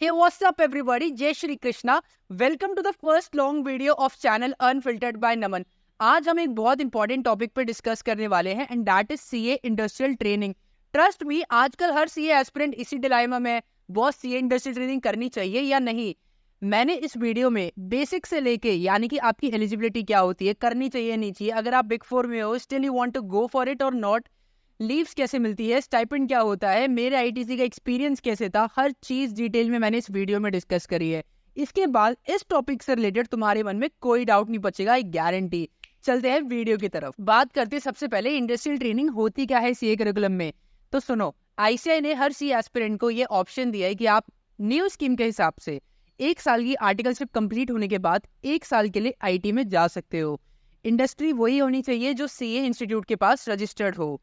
Hey, what's up everybody? जय Shri Krishna. Welcome to the first long video of channel unfiltered by Naman. आज हम एक बहुत इंपॉर्टेंट टॉपिक पर डिस्कस करने वाले हैं and that is CA industrial training. Trust me, आजकल हर सीए एस्पिरेंट इसी डिलेमा में है, बॉस सीए इंडस्ट्रियल ट्रेनिंग करनी चाहिए या नहीं. मैंने इस वीडियो में बेसिक से लेके यानी कि आपकी एलिजिबिलिटी क्या होती है, करनी चाहिए नहीं चाहिए, अगर आप बिग फोर में हो still you want to go for it और नॉट, लीव्स कैसे मिलती है, स्टाइपेंड क्या होता है, मेरे आईटीसी का एक्सपीरियंस कैसे था, हर चीज डिटेल में मैंने इस वीडियो में डिस्कस करी है. इसके बाद इस टॉपिक से रिलेटेड तुम्हारे मन में कोई डाउट नहीं बचेगा, एक गारंटी. चलते हैं वीडियो की तरफ. बात करते हैं सबसे पहले इंडस्ट्रियल ट्रेनिंग होती क्या है सीए करिकुलम में. तो सुनो, आईसीआई ने हर सीए एस्पिरेंट को ये ऑप्शन दिया है कि आप न्यू स्कीम के हिसाब से 1 साल की आर्टिकलशिप कंप्लीट होने के बाद 1 साल के लिए आईटी में जा सकते हो. इंडस्ट्री वही होनी चाहिए जो सीए इंस्टीट्यूट के पास रजिस्टर्ड हो.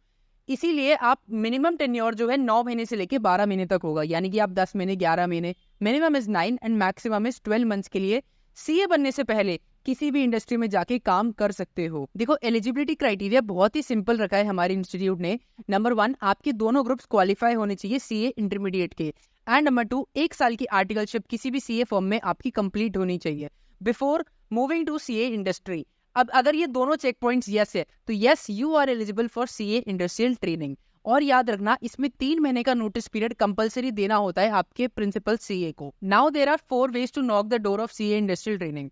इसीलिए आप मिनिमम टेन्योर जो है 9 महीने से लेके 12 महीने तक होगा, यानी कि आप 10 महीने 11 महीने, minimum is 9 and maximum is 12 months के लिए सीए बनने से पहले किसी भी इंडस्ट्री में जाके काम कर सकते हो. देखो, एलिजिबिलिटी क्राइटेरिया बहुत ही सिंपल रखा है हमारे इंस्टीट्यूट ने. नंबर 1, आपके दोनों ग्रुप्स क्वालिफाई होने चाहिए सीए इंटरमीडिएट के. एंड नंबर 2, 1 साल की आर्टिकलशिप किसी भी सीए फॉर्म में आपकी कंप्लीट होनी चाहिए before moving to CA industry. अब अगर ये दोनों चेक पॉइंट्स यस है तो yes you are eligible for CA industrial training. और याद रखना, इसमें 3 महीने का नोटिस पीरियड कंपलसरी देना होता है आपके प्रिंसिपल सीए को. Now there are 4 ways to knock the door of CA industrial training.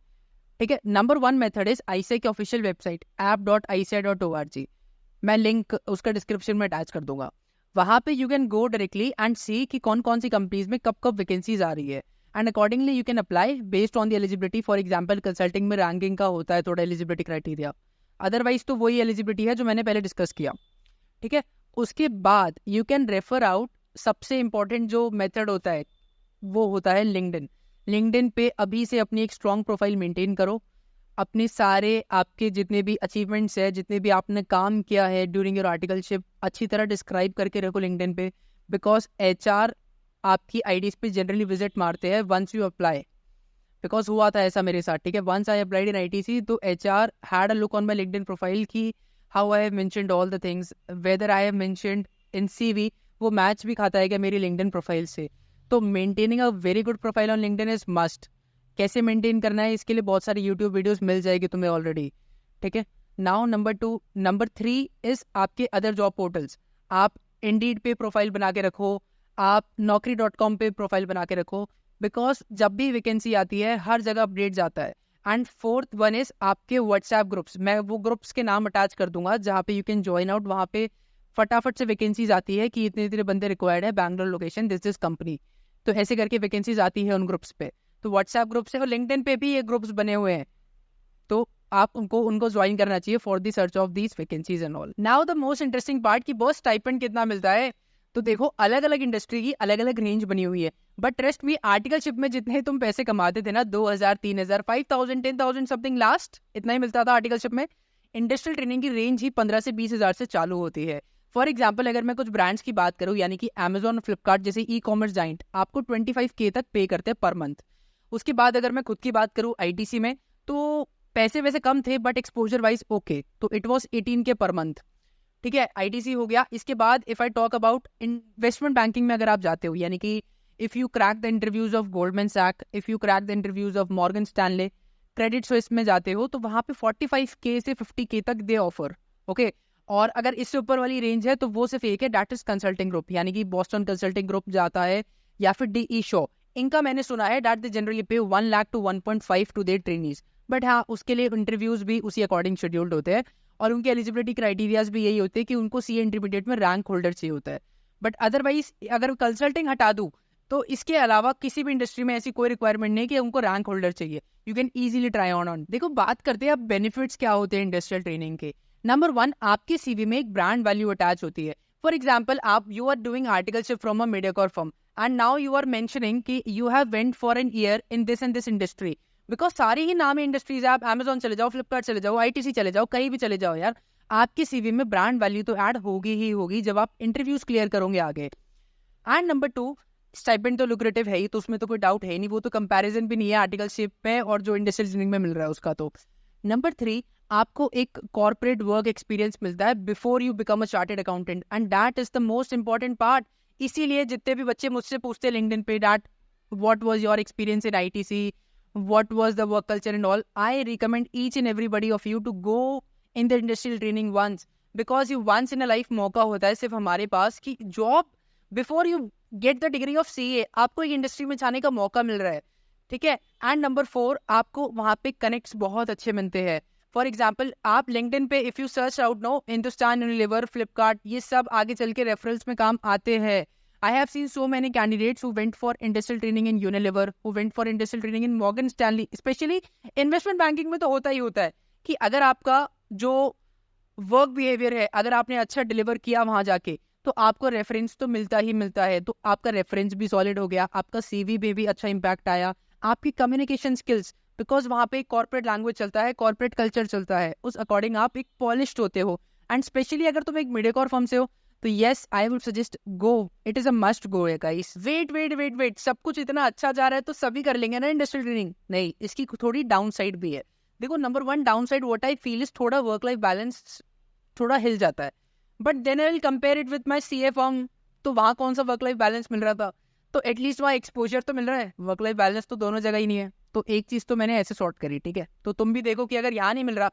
ठीक है. नंबर 1 मेथड इज आईसीआई की ऑफिशियल वेबसाइट app.ici.org. मैं लिंक उसका डिस्क्रिप्शन में अटैच कर दूंगा. वहां पे you can go directly and see कि कौन कौन सी कंपनीज में कब कब वैकेंसीज आ रही है and accordingly you can apply based on the eligibility. For example, consulting में रैंकिंग का होता है थोड़ा एलिजिबिलिटी क्राइटेरिया, अदरवाइज तो वही एलिजिबिलिटी है जो मैंने पहले डिस्कस किया. ठीक है. उसके बाद यू कैन रेफर आउट. सबसे इंपॉर्टेंट जो मेथड होता है वो होता है लिंक्डइन. लिंक्डइन पे अभी से अपनी एक स्ट्रॉन्ग प्रोफाइल मेंटेन करो. अपने सारे आपके जितने भी अचीवमेंट्स है, जितने भी आपने काम किया है ड्यूरिंग योर आर्टिकलशिप, अच्छी तरह डिस्क्राइब करके रखो लिंक्डइन पे. बिकॉज एचआर आपकी आईडीज पे जनरली विजिट मारते हैं वंस यू अप्लाई. बिकॉज हुआ था ऐसा मेरे साथ. ठीक है. Once I applied in ITC तो HR had a look on my LinkedIn profile की how I have mentioned all the things, whether I have mentioned in CV, वो मैच भी खाता है क्या मेरी लिंक्डइन प्रोफाइल से. तो maintaining a very good profile on LinkedIn is must. कैसे मेंटेन करना है इसके लिए बहुत सारी यूट्यूब वीडियोस मिल जाएगी तुम्हें ऑलरेडी. ठीक है. नाउ नंबर 3 इज आपके अदर जॉब पोर्टल्स. आप इंडीड पे प्रोफाइल बना के रखो, आप naukri.com पे प्रोफाइल बना के रखो. बिकॉज जब भी वैकेंसी आती है हर जगह अपडेट जाता है. एंड 4th वन इज आपके व्हाट्सएप ग्रुप्स. मैं वो ग्रुप्स के नाम अटैच कर दूंगा जहाँ पे यू कैन ज्वाइन आउट. वहाँ पे फटाफट से वैकेंसीज आती है कि इतने इतने बंदे रिक्वायर्ड है, बैंगलोर लोकेशन, दिस कंपनी. तो ऐसे करके वैकेंसीज आती है उन ग्रुप्स पे. तो व्हाट्सएप ग्रुप से और लिंक्डइन पे भी ये ग्रुप्स बने हुए हैं, तो आप उनको ज्वाइन करना चाहिए for the search of these vacancies and all. Now the most interesting part कि बॉस स्टाइपेंड कितना मिलता है. तो देखो, अलग अलग इंडस्ट्री की अलग अलग रेंज बनी हुई है, बट ट्रस्ट मी, आर्टिकलशिप में जितने तुम पैसे कमाते थे ना, 2000 3000 5000 10,000 समथिंग, लास्ट इतना ही मिलता था आर्टिकलशिप में. इंडस्ट्रियल ट्रेनिंग की रेंज ही 15 से 20,000 से चालू होती है. फॉर एग्जाम्पल, अगर मैं कुछ ब्रांड्स की बात करूँ, यानी कि अमेजॉन, फ्लिपकार्ट जैसे ई कॉमर्स जाइंट आपको 25K तक पे करते हैं पर मंथ. उसके बाद अगर मैं खुद की बात करूँ आईटीसी में, तो पैसे वैसे कम थे बट एक्सपोजर वाइज ओके, तो it was 18K per month. ठीक है. आईटीसी हो गया. इसके बाद if I talk about investment banking में अगर आप जाते हो, यानी कि if you crack the interviews of Goldman Sachs, if you crack the interviews of Morgan Stanley, Credit Suisse में जाते हो, तो वहाँ पे 45K से 50K तक दे ऑफर. ओके. और अगर इससे ऊपर वाली रेंज है तो वो सिर्फ एक है, दैट इज कंसल्टिंग ग्रुप, यानी कि बॉस्टन कंसल्टिंग ग्रुप जाता है या फिर डीई शो. इनका मैंने सुना है that they generally pay 1 lakh to 1.5 to their trainees. But हाँ, उसके लिए इंटरव्यूज भी उसी अकॉर्डिंग शेड्यूल्ड होते हैं और उनके एलिजिबिलिटी क्राइटेरियाज भी यही होते हैं कि उनको सीए इंटरमीडिएट में रैंक होल्डर चाहिए होता है. बट अदरवाइज अगर कंसल्टिंग हटा दूँ तो इसके अलावा किसी भी इंडस्ट्री में ऐसी कोई रिक्वायरमेंट नहीं कि उनको रैंक होल्डर चाहिए. You can easily try on. देखो, बात करते हैं अब बेनिफिट्स क्या होते हैं इंडस्ट्रियल ट्रेनिंग के. नंबर 1, आपके सीवी में एक ब्रांड वैल्यू अटैच होती है. फॉर एग्जाम्पल, आप you are doing articleship from a mediocre firm and now you are mentioning कि you have went for an year in this and this industry, because सारी ही नामी industries है. आप Amazon चले जाओ, फ्लिपकार्ट चले जाओ, आईटीसी चले जाओ, कहीं भी चले जाओ यार, आपके सीवी में ब्रांड वैल्यू तो ऐड होगी ही होगी जब आप इंटरव्यूज क्लियर करोगे आगे. एंड नंबर 2, स्टाइपेंड तो लुक्रेटिव है ही, तो उसमें तो कोई डाउट है नहीं, वो तो कंपैरिजन भी नहीं है आर्टिकलशिप में और जो इंडस्ट्रियल ट्रेनिंग में मिल रहा है उसका. तो नंबर 3, आपको एक कॉर्पोरेट वर्क एक्सपीरियंस मिलता है before you become a chartered accountant, and that is the most important part. इसीलिए जितने भी बच्चे मुझसे पूछते हैं लिंक्डइन पे that what was your experience in ITC, what was the work culture and all. I recommend each and everybody of you to go in the industrial training once, because you once in a life मौका होता है सिर्फ हमारे पास कि job before you get the degree of CA आपको एक industry में जाने का मौका मिल रहा है, ठीक है। एंड नंबर 4, आपको वहाँ पे कनेक्ट्स बहुत अच्छे मिलते हैं। फॉर एग्जाम्पल, आप लिंक्डइन पे if you search out no Hindustan Unilever, Flipkart, ये सब आगे चल के रेफरल्स में काम आते हैं। I have seen so many candidates who went for industrial training in Unilever, who went for industrial training in Morgan Stanley. Especially investment banking में तो होता ही होता है कि अगर आपका जो वर्क बिहेवियर है, अगर आपने अच्छा डिलीवर किया वहाँ जाके, तो आपको रेफरेंस तो मिलता ही मिलता है। तो आपका रेफरेंस भी सॉलिड हो गया, आपका CV में भी अच्छा इम्पैक्ट आया, आपकी कम्युनिकेशन स्किल्स, बिकॉज वहाँ पे कॉर्पोरेट लैंग्वेज चलता है, कॉर्पोरेट कल्चर चलता है, उस अकॉर्डिंग आप एक पॉलिश्ड होते हो। एंड स्पेशली अगर तुम एक मीडियाकॉर फर्म से हो तो yes, I would suggest go, it is a must go है गाइस। वेट, सब कुछ इतना अच्छा जा रहा है तो सभी कर लेंगे ना इंडस्ट्रियल ट्रेनिंग? नहीं, इसकी थोड़ी डाउन साइड भी है। देखो, number 1 down side what I feel is थोड़ा वर्क लाइफ बैलेंस थोड़ा हिल जाता है। But then I will compare it with my CA firm, तो वहाँ कौन सा वर्क लाइफ बैलेंस मिल रहा था? तो एटलीस्ट वहाँ एक्सपोजर तो मिल रहा है, वर्क लाइफ बैलेंस तो दोनों जगह ही नहीं है। तो एक चीज़ तो मैंने ऐसे सॉर्ट करी, ठीक है। तो तुम भी देखो कि अगर यहाँ नहीं मिल रहा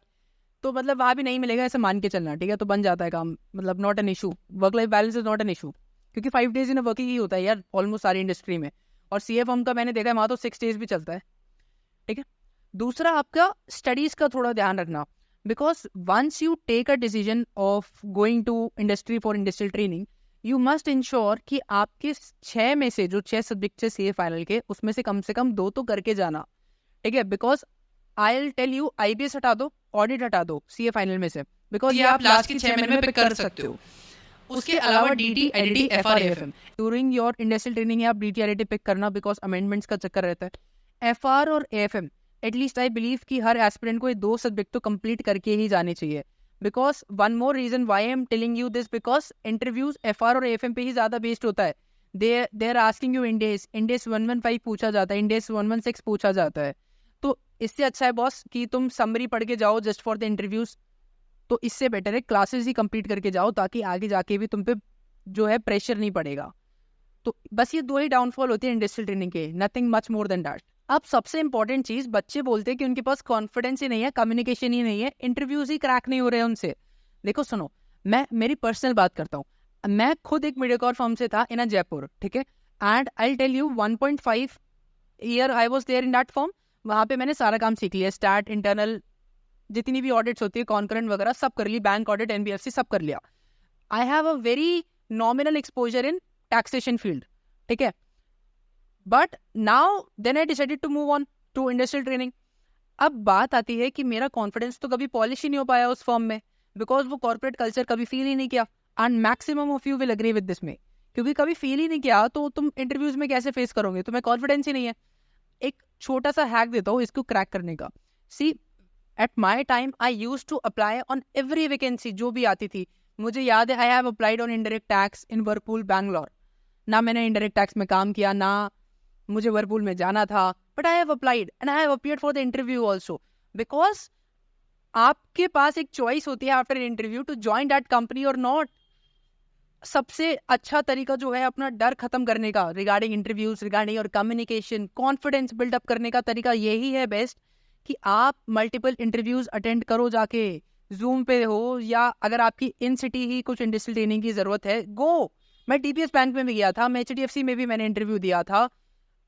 तो मतलब वहाँ भी नहीं मिलेगा, ऐसे मान के चलना, ठीक है। तो बन जाता है काम, मतलब not an issue, work life balance is not an issue, क्योंकि 5 डेज इन वर्किंग ही होता है यार ऑलमोस्ट सारी इंडस्ट्री में। और CA फर्म का मैंने देखा है वहाँ तो 6 डेज भी चलता है, ठीक है। दूसरा, आपका स्टडीज़ का थोड़ा ध्यान रखना, because once you take a decision of going to industry for industrial training, you must ensure कि आपके 6 में से जो 6 सब्जेक्ट है CA फाइनल के, उसमें से कम 2 तो करके जाना, ठीक है। Because I will tell you, IBS हटा दो, ऑडिट हटा दो CA फाइनल में से, बिकॉज ये आप लास्ट के 6 महीने में पिक कर सकते हो। उसके अलावा DT, IDT, FR, AFM during your industrial training है, आप DT, IDT पिक करना, बिकॉज अमेंडमेंट्स का चक्कर रहता है। FR और AFM एटलीस्ट आई बिलीव कि हर एस्पिरेंट को ये 2 सब्जेक्ट तो कंप्लीट करके ही जाने चाहिए। Because one more reason why I am telling you this, because interviews FR और AFM पे ही ज्यादा बेस्ड होता है। They are asking you Ind AS 115 पूछा जाता है, इंडेस 116 पूछा जाता है। तो इससे अच्छा है बॉस कि तुम समरी पढ़ के जाओ जस्ट फॉर द इंटरव्यूज, तो इससे बेटर है क्लासेस ही कंप्लीट करके जाओ, ताकि आगे जाके भी तुम पे जो है प्रेशर नहीं पड़ेगा। तो बस ये 2 ही डाउनफॉल होती है इंडस्ट्रियल ट्रेनिंग के, nothing much more than that. अब सबसे इंपॉर्टेंट चीज, बच्चे बोलते हैं कि उनके पास कॉन्फिडेंस ही नहीं है, कम्युनिकेशन ही नहीं है, इंटरव्यूज ही क्रैक नहीं हो रहे हैं उनसे। देखो सुनो, मैं मेरी पर्सनल बात करता हूँ, मैं खुद एक मीडियाकॉर फर्म से था इन जयपुर, ठीक है। And I tell you 1.5 year I was there in that firm. वहाँ पे मैंने सारा काम सीख लिया, स्टार्ट, इंटरनल, जितनी भी ऑडिट्स होती है, कॉन्करेंट वगैरह सब कर ली, बैंक ऑडिट, NBFC सब कर लिया। I have a very nominal exposure in taxation field, ठीक है। But now then I decided to move on to industrial training. अब बात आती है कि मेरा कॉन्फिडेंस तो कभी पॉलिश ही नहीं हो पाया उस फर्म में, बिकॉज वो कॉर्पोरेट कल्चर कभी फील ही नहीं किया। And maximum of you will agree with this में, क्योंकि कभी फील ही नहीं किया तो तुम इंटरव्यूज में कैसे फेस करोगे? तुम्हें कॉन्फिडेंस ही नहीं है। एक छोटा सा हैक देता हूँ इसको क्रैक करने का। See, at my time I use to apply on every vacancy जो भी आती थी। मुझे याद है I have applied on indirect tax in Whirlpool Bangalore. ना मैंने इनडायरेक्ट टैक्स में काम किया, ना मुझे वर्लपूल में जाना था, but I have applied and I have appeared for the interview also, because आपके पास एक चॉइस होती है after interview to join that company और नॉट। सबसे अच्छा तरीका जो है अपना डर खत्म करने का रिगार्डिंग इंटरव्यूज, रिगार्डिंग और कम्युनिकेशन, कॉन्फिडेंस बिल्डअप करने का तरीका यही है बेस्ट, कि आप मल्टीपल इंटरव्यूज अटेंड करो जाके, जूम पे हो, या अगर आपकी इन सिटी ही कुछ इंडस्ट्रियल ट्रेनिंग की जरूरत है, गो। मैं TPS बैंक में भी गया था, मैं HDFC में भी मैंने इंटरव्यू दिया था,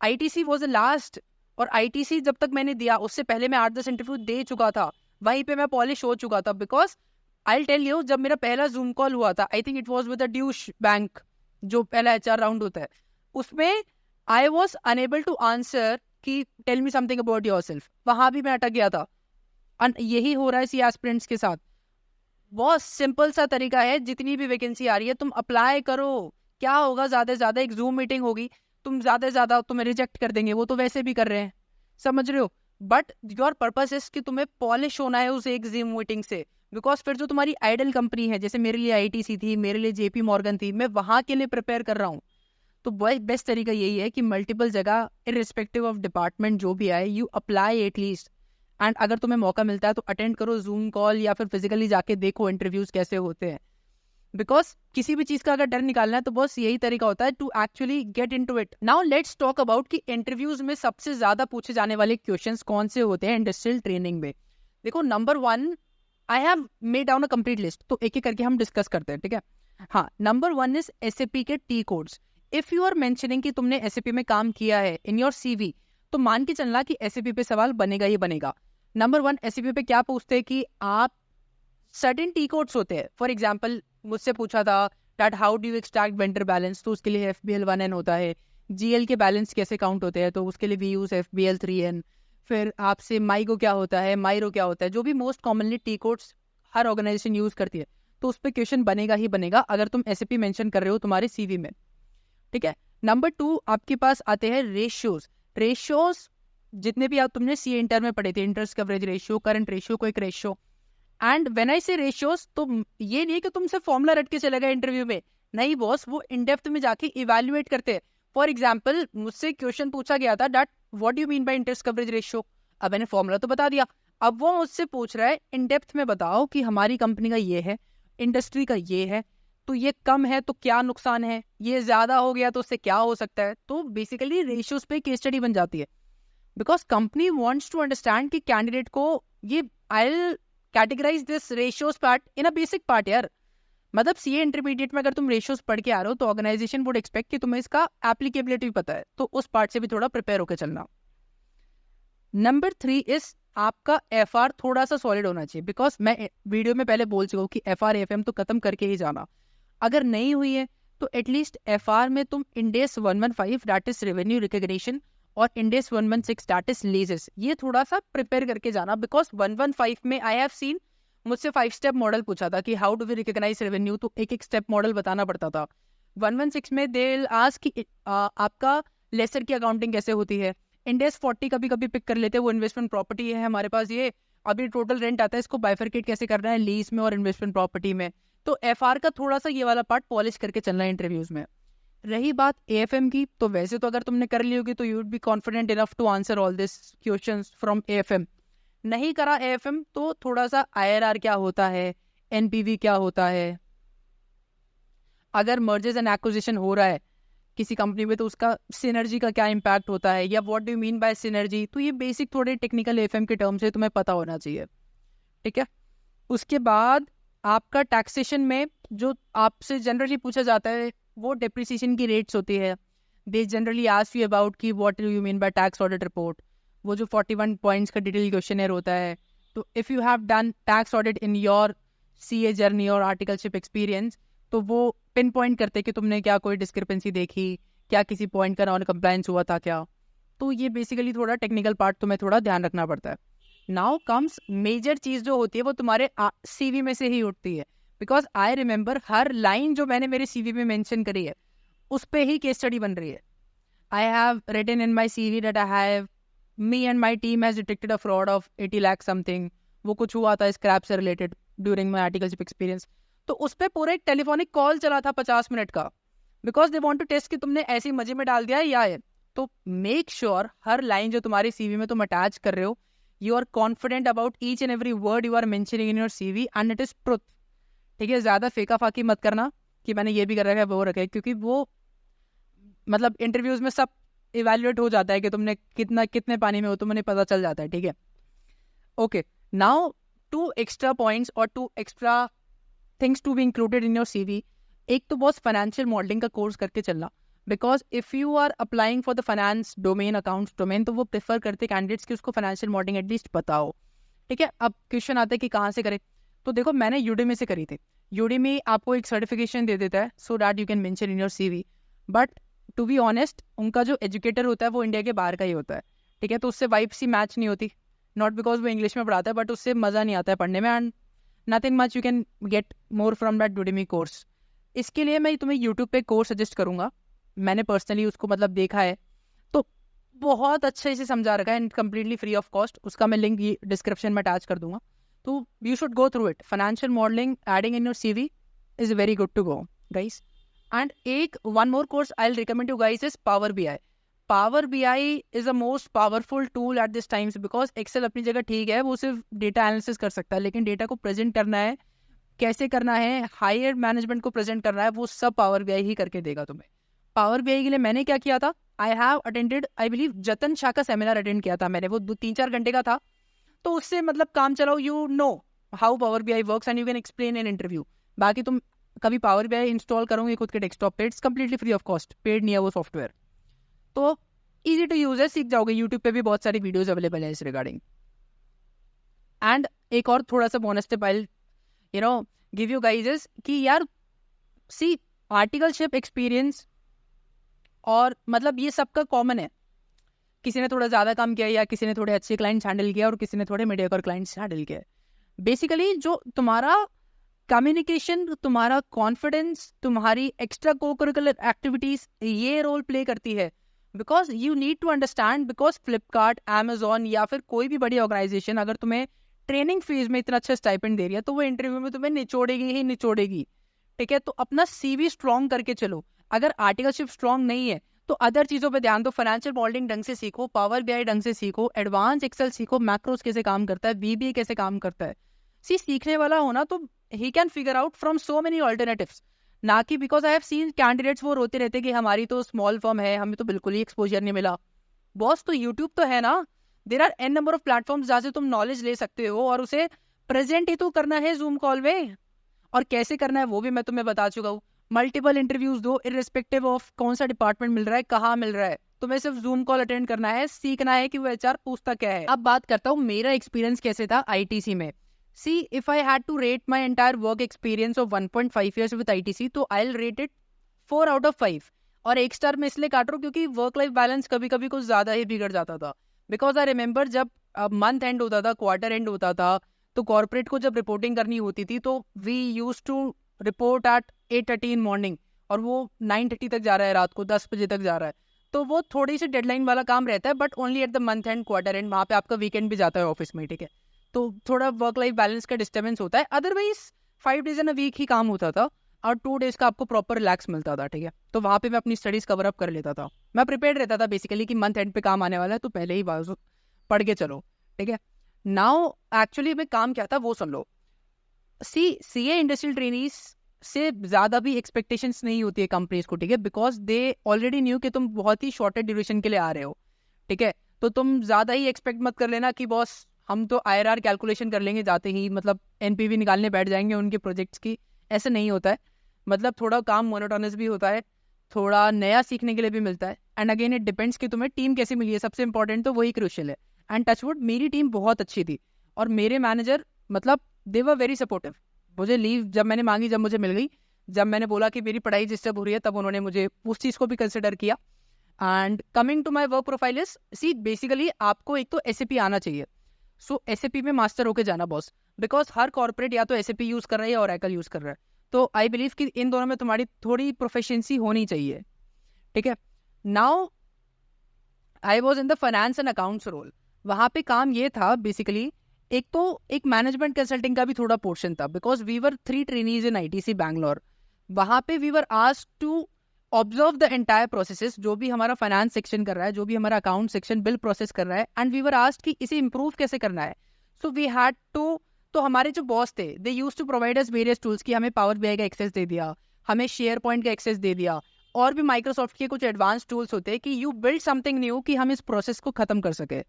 ITC वॉज द लास्ट। और ITC जब तक मैंने दिया उससे पहले मैं 8-10 इंटरव्यू दे चुका था, वहीं पे मैं पॉलिश हो चुका था। बिकॉज आई टेल यू, जब मेरा पहला जूम कॉल हुआ था, I think it was with Deutsche bank, जो पहला HR राउंड होता है, उसमें I was unable to answer कि tell me something about yourself. वहां भी मैं अटक गया था। यही हो रहा है सी एस्पिरेंट्स के साथ। बहुत सिंपल सा तरीका है, जितनी भी वैकेंसी आ रही है तुम अप्लाई करो। क्या होगा, ज्यादा से ज्यादा एक जूम मीटिंग होगी, तुम ज्यादा से ज्यादा तुम्हें रिजेक्ट कर देंगे, वो तो वैसे भी कर रहे हैं, समझ रहे हो। बट योर पर्पस इज कि तुम्हें पॉलिश होना है उस एक जूम मीटिंग से। बिकॉज फिर जो तुम्हारी आइडल कंपनी है, जैसे मेरे लिए ITC थी, मेरे लिए JP मॉर्गन थी, मैं वहां के लिए प्रिपेयर कर रहा हूँ। तो बेस्ट तरीका यही है कि मल्टीपल जगह इररिस्पेक्टिव ऑफ डिपार्टमेंट जो भी आए, यू अप्लाई एटलीस्ट। एंड अगर तुम्हें मौका मिलता है तो अटेंड करो जूम कॉल, या फिर फिजिकली जाके देखो इंटरव्यूज कैसे होते हैं। बिकॉज किसी भी चीज का अगर डर निकालना है तो बस यही तरीका होता है to actually get into it. Now let's talk about कि इंटरव्यूज में सबसे ज्यादा पूछे जाने वाले क्वेश्चंस कौन से होते हैं इंडस्ट्रियल ट्रेनिंग में. देखो, number 1, I have made down a complete list, तो एक एक करके हम डिस्कस करते हैं, ठीक है. हाँ, नंबर 1 इज SAP के T codes. If you are mentioning कि तुमने SAP में काम किया है इन योर CV, तो मान के चलना कि SAP पे सवाल बनेगा ही बनेगा. नंबर 1, SAP पे क्या पूछते हैं कि आप सर्टेन T कोड्स होते हैं. फॉर एग्जाम्पल मुझसे पूछा था that how do you extract vendor balance, तो उसके लिए FBL1N होता है. GL के बैलेंस कैसे काउंट होते हैं, तो उसके लिए वी यूज FBL3N. फिर आपसे माइगो क्या होता है, माइरो क्या होता है, जो भी मोस्ट कॉमनली T कोड्स हर ऑर्गेनाइजेशन यूज करती है, तो उस पर क्वेश्चन बनेगा ही बनेगा अगर तुम SAP मेंशन कर रहे हो तुम्हारे CV में, ठीक है. नंबर 2, आपके पास आते हैं रेशियोज. रेशियोज जितने भी आप तुमने CA इंटर में पढ़े थे, interest coverage ratio, current ratio, quick ratio. And when I से रेशियोज, तो ये नहीं कि तुम सिर्फ फॉर्मूला रट के चले गए इंटरव्यू में. नहीं बॉस, वो इन डेप्थ में जाके इवेल्युएट करते हैं. फॉर एग्जाम्पल मुझसे क्वेश्चन पूछा गया था that what do you mean bye interest coverage ratio. अब मैंने फॉर्मूला तो बता दिया, अब वो मुझसे पूछ रहा है इन डेप्थ में बताओ कि हमारी कंपनी का ये है, इंडस्ट्री का ये है, तो ये कम है तो क्या नुकसान है, ये ज्यादा हो गया तो उससे क्या हो सकता है. तो बेसिकली रेशियोज पे केस स्टडी बन जाती है, because company wants to understand कि कैंडिडेट को ये I categorise this ratios part in a basic part यार. मतलब CA इंटरमीडिएट में अगर तुम रेशियोज पढ़ के आ रहे हो तो ऑर्गेनाइजेशन वुड एक्सपेक्ट कि तुम्हें इसका एप्लीकेबिलिटी भी पता है, तो उस पार्ट से भी थोड़ा प्रिपेयर होकर चलना. नंबर 3 इज आपका FR थोड़ा सा सॉलिड होना चाहिए, बिकॉज मैं वीडियो में पहले बोल चुका हूँ कि FR FM तो खत्म करके ही जाना. अगर नहीं हुई है तो एटलीस्ट FR में तुम इंडेस 115 दैट इज रेवेन्यू रिकग्निशन और इंडेस 116 दैट इज लीजेस, ये थोड़ा सा प्रिपेयर करके जाना. बिकॉज 115 में आई हैव सीन मुझसे 5 स्टेप मॉडल पूछा था कि how do we recognise revenue, तो एक एक स्टेप मॉडल बताना पड़ता था. 116 में दे विल आस्क कि आपका लेसर की अकाउंटिंग कैसे होती है. इंडेस 40 कभी कभी पिक कर लेते हैं, वो इन्वेस्टमेंट प्रॉपर्टी है हमारे पास, ये अभी टोटल रेंट आता है, इसको बाइफरकेट कैसे करना है लीज में और इन्वेस्टमेंट प्रॉपर्टी में. तो FR का थोड़ा सा ये वाला पार्ट पॉलिश करके चलना है इंटरव्यूज में. रही बात AFM की, तो वैसे तो अगर तुमने कर ली होगी तो you would be confident enough to answer all this questions from AFM. नहीं करा AFM तो थोड़ा सा IRR क्या होता है, NPV क्या होता है, अगर मर्जर्स एंड एक्विजिशन हो रहा है किसी कंपनी में तो उसका सिनर्जी का क्या इम्पैक्ट होता है, या what do you mean bye synergy. तो ये बेसिक थोड़े टेक्निकल AFM के टर्म्स है, तुम्हें पता होना चाहिए, ठीक है. उसके बाद आपका टैक्सेशन में जो आपसे जनरली पूछा जाता है वो डेप्रिसिएशन की रेट्स होती है. They generally ask you about कि what do you mean by tax audit report, वो जो 41 पॉइंट्स का डिटेल क्वेश्चनर होता है. तो if you have done tax audit in your CA journey और आर्टिकलशिप एक्सपीरियंस, तो वो पिन पॉइंट करते कि तुमने क्या कोई डिस्क्रिपेंसी देखी, क्या किसी पॉइंट का नॉन कंप्लायंस हुआ था क्या. तो ये बेसिकली थोड़ा टेक्निकल पार्ट तुम्हें थोड़ा ध्यान रखना पड़ता है. नाउ कम्स मेजर चीज़ जो होती है वो तुम्हारे CV में से ही उठती है, because I remember her line जो मैंने मेरे CV में मेंशन करी है उस पे ही केस स्टडी बन रही है. I have written in my CV that I have me and my team has detected a fraud of 80 lakh something. वो कुछ हुआ था स्क्रैप से related during my articleship experience. तो उस पर पूरा एक टेलीफोनिक कॉल चला था 50 मिनट का, because they want to test कि तुमने ऐसी मजे में डाल दिया है या है. तो मेक श्योर हर लाइन जो तुम्हारी CV में तुम अटैच कर रहे हो, you are confident about each and every word you are mentioning in your CV and it is truth, ठीक है. ज़्यादा फेका फाकी मत करना कि मैंने ये भी कर रखा है वो रखा है, क्योंकि वो मतलब इंटरव्यूज में सब इवेल्युएट हो जाता है कि तुमने कितने पानी में हो, तुम्हें पता चल जाता है, ठीक है. ओके, नाउ 2 एक्स्ट्रा पॉइंट्स और 2 extra things to be included in your CV. एक तो बहुत फाइनेंशियल मॉडलिंग का कोर्स करके चलना, because if you are applying for the finance domain, accounts domain, तो वो प्रेफर करते कैंडिडेट्स की उसको फाइनेंशियल मॉडलिंग एटलीस्ट पता हो, ठीक है. अब क्वेश्चन आता है कि कहाँ से करें, तो देखो मैंने यूडेमी से करी थी. यूडेमी आपको एक सर्टिफिकेशन दे देता है so that you can mention in your CV, but to be honest उनका जो एजुकेटर होता है वो इंडिया के बाहर का ही होता है, ठीक है. तो उससे वाइब सी मैच नहीं होती, नॉट बिकॉज वो इंग्लिश में पढ़ाता है बट उससे मज़ा नहीं आता है पढ़ने में, and nothing much you can get more from that Udemy course. इसके लिए मैं तुम्हें यूट्यूब पे कोर्स सजेस्ट करूँगा, मैंने पर्सनली उसको मतलब देखा है, तो बहुत अच्छे से समझा रखा है and completely free of cost. उसका मैं लिंक डिस्क्रिप्शन में अटैच कर दूंगा, तो you should go through it. Financial modelling adding in your CV is very good to go guys. And एक one more course I will recommend you guys is Power BI. Power BI is the most powerful tool at this times, because Excel अपनी जगह ठीक है, वो सिर्फ data analysis कर सकता है, लेकिन डेटा को प्रेजेंट करना है कैसे करना है, हायर मैनेजमेंट को प्रेजेंट करना है, वो सब पावर बीआई ही करके देगा तुम्हें। पावर बीआई के लिए मैंने क्या किया था, I have attended, I believe जतन शाह का सेमिनार अटेंड किया था मैंने, वो 3-4 घंटे का था। तो उससे मतलब काम चलाओ, you know how power BI works and you can explain in interview. बाकी तुम कभी पावर बीआई इंस्टॉल करोगे खुद के डेस्कटॉप पे, it's completely free of cost, paid नहीं है वो सॉफ्टवेयर, तो इजी टू यूज है, सीख जाओगे। यूट्यूब पे भी बहुत सारी वीडियोज अवेलेबल है इस रिगार्डिंग। एंड एक और थोड़ा सा bonus tip I you know give you guys कि यार सी, आर्टिकलशिप एक्सपीरियंस और मतलब ये सबका कॉमन है, किसी ने थोड़ा ज़्यादा काम किया या किसी ने थोड़े अच्छे क्लाइंट्स हैंडल किया और किसी ने थोड़े मीडियोकर क्लाइंट्स हैंडल किया। बेसिकली जो तुम्हारा कम्युनिकेशन, तुम्हारा कॉन्फिडेंस, तुम्हारी एक्स्ट्रा को करिकुलर एक्टिविटीज ये रोल प्ले करती है। Because you need to understand, because Flipkart, Amazon या फिर कोई भी बड़ी ऑर्गेनाइजेशन अगर तुम्हें ट्रेनिंग फीस में इतना अच्छा स्टाइपेंड दे रही है तो वो इंटरव्यू में तुम्हें निचोड़ेगी ही निचोड़ेगी। ठीक है, तो अपना सीवी स्ट्रॉन्ग करके चलो। अगर आर्टिकलशिप स्ट्रॉन्ग नहीं है तो अदर चीज़ों पे ध्यान दो, फाइनेंशियल मॉडलिंग ढंग से सीखो, पावर बीआई ढंग से सीखो, एडवांस एक्सेल सीखो, मैक्रोस कैसे काम करता है, बीबीए कैसे काम करता है। सीखने वाला होना तो he can figure out from so many alternatives, ना कि because I have seen candidates वो रोते रहते कि हमारी तो स्मॉल फर्म है, हमें तो बिल्कुल ही एक्सपोजर नहीं मिला। बॉस, तो यूट्यूब तो है ना, there are an number of platforms जहाँ से तुम नॉलेज ले सकते हो और उसे प्रेजेंट ही तो करना है जूम कॉल में। और कैसे करना है वो भी मैं तुम्हें बता चुका हूँ। मल्टीपल इंटरव्यूज दो, इररिस्पेक्टिव ऑफ कौन सा डिपार्टमेंट मिल रहा है, कहाँ मिल रहा है, तुम्हें सिर्फ जूम कॉल अटेंड करना है, सीखना है कि वो एचआर पूछता क्या है। अब बात करता हूँ मेरा एक्सपीरियंस कैसे था आईटीसी में। See, if I had to rate my entire work experience of 1.5 years with ITC तो I will rate it 4 out of 5। और एक स्टार में इसलिए काट रहा हूँ क्योंकि वर्क लाइफ बैलेंस कभी कभी कुछ ज्यादा ही बिगड़ जाता था। बिकॉज आई रिमेंबर जब मंथ एंड होता था, क्वार्टर एंड होता था, तो कॉर्पोरेट को जब रिपोर्टिंग करनी होती थी तो we use to report at 8:30 in morning और वो 9:30 तक जा रहा है, रात को 10 बजे तक जा रहा है। तो वो थोड़ी सी डेडलाइन वाला काम रहता है, but only at the month and, quarter and, वहाँ पे आपका वीकेंड भी जाता है ऑफिस में। ठीक है, तो थोड़ा वर्क लाइफ बैलेंस का डिस्टर्बेंस होता है। Otherwise 5 days in a week ही काम होता था और 2 डेज का आपको प्रॉपर रिलैक्स मिलता था। ठीक है, तो वहाँ पे मैं अपनी स्टडीज कवर अप कर लेता था। मैं प्रिपेयर रहता था बेसिकली कि मंथ एंड पे काम आने वाला है तो पहले ही पढ़ के चलो। ठीक है, नाउ एक्चुअली में काम क्या था वो सुन लो। सीए इंडस्ट्रियल ट्रेनीज से ज़्यादा भी एक्सपेक्टेशंस नहीं होती है कंपनीज को। ठीक है, बिकॉज दे ऑलरेडी न्यू कि तुम बहुत ही शॉर्टर ड्यूरेशन के लिए आ रहे हो। ठीक है, तो तुम ज़्यादा ही एक्सपेक्ट मत कर लेना कि बॉस हम तो आईआरआर कैलकुलेशन कर लेंगे जाते ही, मतलब एनपीवी निकालने बैठ जाएंगे उनके प्रोजेक्ट्स की। ऐसा नहीं होता है, मतलब थोड़ा काम मोनोटोनस भी होता है, थोड़ा नया सीखने के लिए भी मिलता है। एंड अगेन इट डिपेंड्स कि तुम्हें टीम कैसी मिली है, सबसे इंपॉर्टेंट तो वही क्रूशियल है। एंड टचवुड मेरी टीम बहुत अच्छी थी और मेरे मैनेजर मतलब दे वर वेरी सपोर्टिव। मुझे लीव जब मैंने मांगी, जब मुझे मिल गई, जब मैंने बोला कि मेरी पढ़ाई डिस्टर्ब हो रही है, तब उन्होंने मुझे उस चीज़ को भी कंसिडर किया। And coming to my work profile is, see basically आपको एक तो एसएपी आना चाहिए। सो एसएपी में मास्टर होके जाना बॉस, बिकॉज हर कॉर्पोरेट या तो एसएपी यूज़ कर रहा है या ओरेकल यूज़ कर रहा है। तो आई बिलीव कि इन दोनों में तुम्हारी थोड़ी प्रोफिशिएंसी होनी चाहिए। ठीक है, now I was in the finance and accounts role. वहाँ पे काम ये था बेसिकली, एक तो एक मैनेजमेंट कंसल्टिंग का भी थोड़ा पोर्शन था, because we were 3 trainees in ITC Bangalore. वहाँ पे we were asked to observe the entire processes, जो भी हमारा फाइनेंस सेक्शन कर रहा है, जो भी हमारा अकाउंट सेक्शन बिल प्रोसेस कर रहा है, एंड वी वर आस्क्ड कि इसे इंप्रूव कैसे करना है। सो वी हैड टू, तो हमारे जो बॉस थे they used to provide us various tools कि हमें पावर बीआई का एक्सेस दे दिया, हमें शेयर पॉइंट का एक्सेस दे दिया, और भी माइक्रोसॉफ्ट के कुछ एडवांस टूल्स होते हैं कि यू बिल्ड समथिंग न्यू कि हम इस प्रोसेस को खत्म कर सके,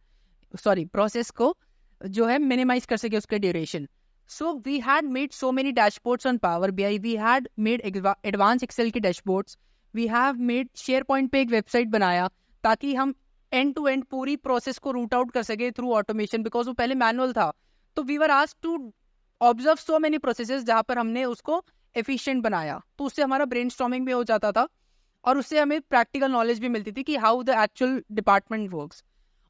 प्रोसेस को जो है मिनिमाइज कर सके उसके duration. So we had made so many dashboards on power BI, we had made advance Excel के dashboards, we have made share point पे एक वेबसाइट बनाया ताकि हम एंड टू एंड पूरी प्रोसेस को रूट आउट कर सके थ्रू ऑटोमेशन, बिकॉज वो पहले मैनुअल था। तो we were asked to observe so many processes जहाँ पर हमने उसको एफिशिएंट बनाया, तो उससे हमारा ब्रेनस्टॉर्मिंग भी हो जाता था और उससे हमें प्रैक्टिकल नॉलेज भी मिलती थी कि how the actual department works.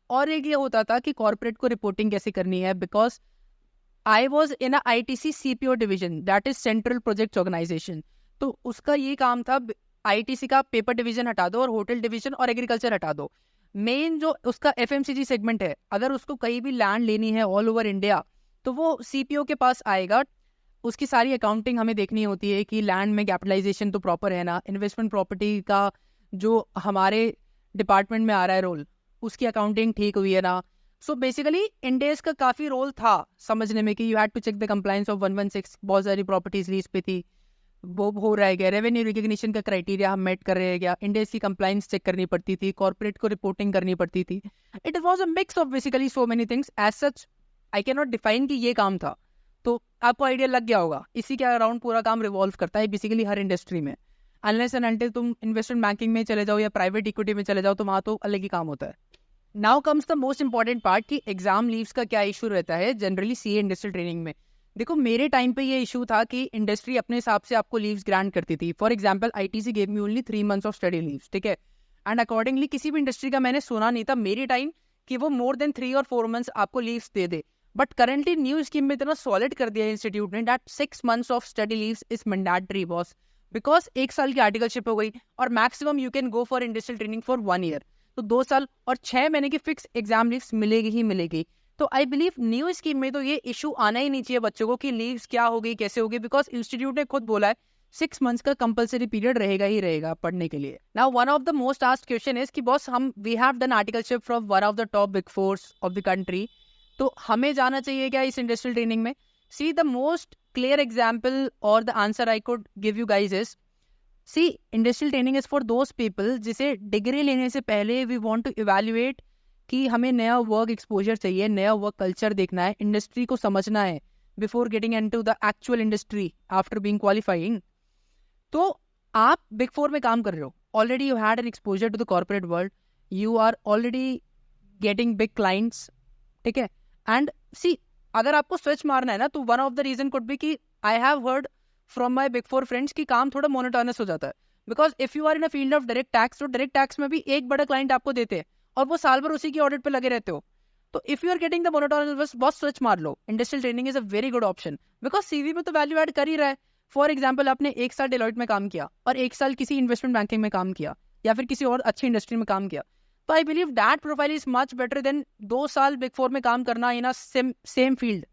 और एक ये होता था कि कॉर्पोरेट को रिपोर्टिंग कैसे करनी है, because I was in a ITC CPO division, that is central project organisation. तो उसका ये काम था, आईटीसी का पेपर डिवीजन हटा दो और होटल डिवीजन और एग्रीकल्चर हटा दो। मेन जो उसका एफएमसीजी सेगमेंट है, अगर उसको कहीं भी लैंड लेनी है ऑल ओवर इंडिया तो वो सीपीओ के पास आएगा। उसकी सारी अकाउंटिंग हमें देखनी होती है कि लैंड में कैपिटलाइजेशन तो प्रॉपर है ना, इन्वेस्टमेंट प्रॉपर्टी का जो हमारे डिपार्टमेंट में आ रहा है रोल, उसकी अकाउंटिंग ठीक हुई है ना, सो बेसिकली इंडेस का काफ़ी रोल था समझने में कि you had to check the compliance of 116, बहुत सारी प्रॉपर्टीज लीज पे थी, वो हो रहा है क्या, रेवेन्यू रिकग्निशन का क्राइटेरिया हम मेट कर रहे हैं क्या, इंडेस की कंप्लायंस चेक करनी पड़ती थी, कॉर्पोरेट को रिपोर्टिंग करनी पड़ती थी. It was a mix of basically so many things. As such I can not define कि ये काम था. तो आपको आइडिया लग गया होगा इसी के अराउंड पूरा काम रिवॉल्व करता है बेसिकली हर इंडस्ट्री में. अनलेस एंड अनटिल तुम इन्वेस्टमेंट बैंकिंग में चले जाओ या प्राइवेट इक्विटी में चले जाओ तो वहाँ तो अलग ही काम होता है. Now comes the most important part कि एग्जाम लीव्स का क्या इशू रहता है जनरली सीए इंडस्ट्रियल ट्रेनिंग में. देखो मेरे टाइम पे ये इशू था कि इंडस्ट्री अपने हिसाब से आपको लीव्स ग्रांट करती थी. For example ITC gave me only 3 months of study leaves, ठीक है. एंड अकॉर्डिंगली किसी भी इंडस्ट्री का मैंने सुना नहीं था मेरी टाइम कि वो मोर देन 3 or 4 months आपको leaves they they. But currently new scheme में इतना सॉलिड कर दिया इंस्टीट्यूट ने that 6 months of study leaves is mandatory boss. Because 1 साल की आर्टिकलशिप हो गई और maximum you can go for industrial training for 1 year. तो 2 साल और 6 महीने की फिक्स एग्जाम लीव्स मिलेगी ही मिलेगी. तो आई बिलीव न्यू स्कीम में तो ये इशू आना ही नहीं चाहिए बच्चों को कि लीव्स क्या होगी कैसे होगी, बिकॉज इंस्टीट्यूट ने खुद बोला है 6 months का कंपलसरी पीरियड रहेगा ही रहेगा पढ़ने के लिए. Now one of the most asked question is कि बॉस हम we have done articleship from one of the top big fours of the country, तो हमें जाना चाहिए क्या इस इंडस्ट्रियल ट्रेनिंग में. See the most clear example और the answer I could give you guys is see industrial training is for those people जिसे degree लेने से पहले वी वांट टू इवैल्यूएट कि हमें नया वर्क एक्सपोजर चाहिए, नया वर्क कल्चर देखना है, इंडस्ट्री को समझना है before getting into the actual industry after being qualifying. तो आप बिग फोर में काम कर रहे हो, already you had an exposure to the corporate world, you are already getting big clients, ठीक है. एंड सी अगर आपको स्विच मारना है ना तो one of the reason could be कि I have heard from my big four friends की काम थोड़ा मोनोटोनस हो जाता है. Because if you are in a field of direct tax, तो डायरेक्ट टैक्स में भी एक बड़ा क्लाइंट आपको देते हैं और वो साल भर उसी की ऑडिट पे लगे रहते हो. तो if you are getting the monotonous बस स्विच मार लो. Industrial training is a very good option because CV में तो वैल्यू ऐड कर ही रहा है. फॉर एग्जाम्पल आपने 1 साल डेलॉइट में काम किया और 1 साल किसी इन्वेस्टमेंट बैंकिंग में काम किया या फिर किसी और अच्छी इंडस्ट्री में काम किया, तो I believe that profile is much better than 2 साल बिग फोर में काम करना in a same field.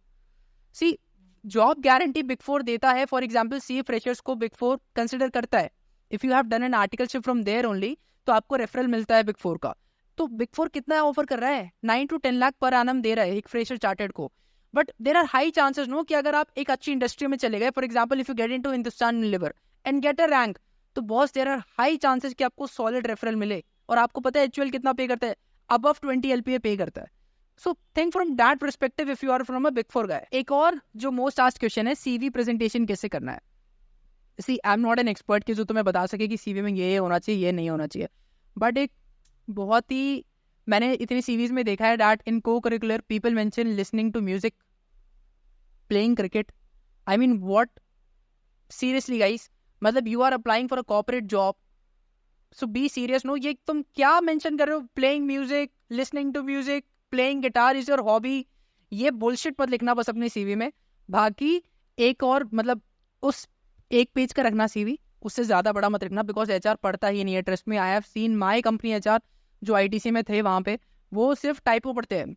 See job guarantee big four देता है. फॉर एग्जाम्पल सी फ्रेशर्स को बिग फोर कंसिडर करता है. If you have done an articleship from there only तो आपको रेफरल मिलता है बिग फोर का. तो बिग फोर कितना ऑफर कर रहा है, 9 to 10 लाख पर एनम दे रहा है एक फ्रेशर चार्टेड को. But there are high chances no कि अगर आप एक अच्छी इंडस्ट्री में चले गए, for example if you get into Hindustan Unilever and get a rank, तो boss there are high chances कि आपको सॉलिड रेफरल मिले. और आपको पता है एचयूएल कितना पे करता है, अबव 20 LPA पे करता है. So think from that perspective if you are from a big four guy. एक और जो मोस्ट आस्क्ड क्वेश्चन है सीवी प्रेजेंटेशन कैसे करना है. See I am not an expert कि जो तुम्हें बता सके कि सीवी में ये होना चाहिए ये नहीं होना चाहिए. बट एक बहुत ही मैंने इतनी सीरीज में देखा है that in cocurricular people mention listening to music, playing cricket. I mean what, seriously guys, मतलब you are applying for a corporate job, so be serious. No, ये तुम क्या मेंशन कर रहे हो, playing music, listening to music, playing guitar is your hobby. ये bullshit मत लिखना बस अपने सीवी में. बाकी एक और मतलब उस एक पेज का रखना सीवी, उससे ज़्यादा बड़ा मत रखना बिकॉज एचआर पढ़ता ही नहीं है. ट्रस्ट में I have seen my company HR जो आईटीसी में थे वहाँ पे वो सिर्फ टाइपो पढ़ते हैं.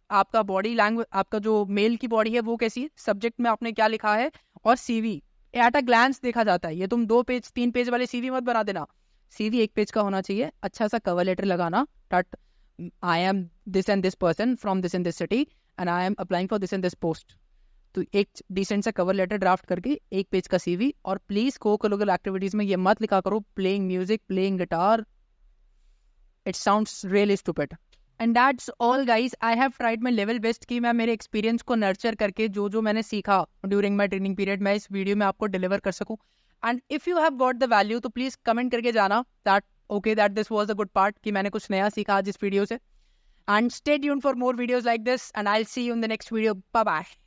आपका बॉडी लैंग्वेज, आपका जो मेल की बॉडी है वो कैसी, सब्जेक्ट में आपने क्या लिखा है, और सीवी एट अ ग्लैंस देखा जाता है. ये तुम 2 पेज 3 पेज वाले सीवी मत बना देना. सीवी 1 पेज का होना चाहिए. अच्छा सा कवर लेटर लगाना that I am this and this person from this and this city and I am applying for this and this post. तो एक डिसेंट सा कवर लेटर ड्राफ्ट करके 1 पेज का सीवी. और प्लीज को करिकुलर एक्टिविटीज में ये मत लिखा करो playing music, playing guitar. It sounds really stupid. And that's all guys. I have tried my level best कि मैं मेरे एक्सपीरियंस को नर्चर करके जो जो मैंने सीखा ड्यूरिंग माई ट्रेनिंग पीरियड मैं इस वीडियो में आपको डिलीवर कर सकूं. And if you have got the value तो प्लीज कमेंट करके जाना that okay that this was a good part, कि मैंने कुछ नया सीखा आज इस वीडियो से. And stay tuned for more videos like this and I will see you in the next video. Bye bye.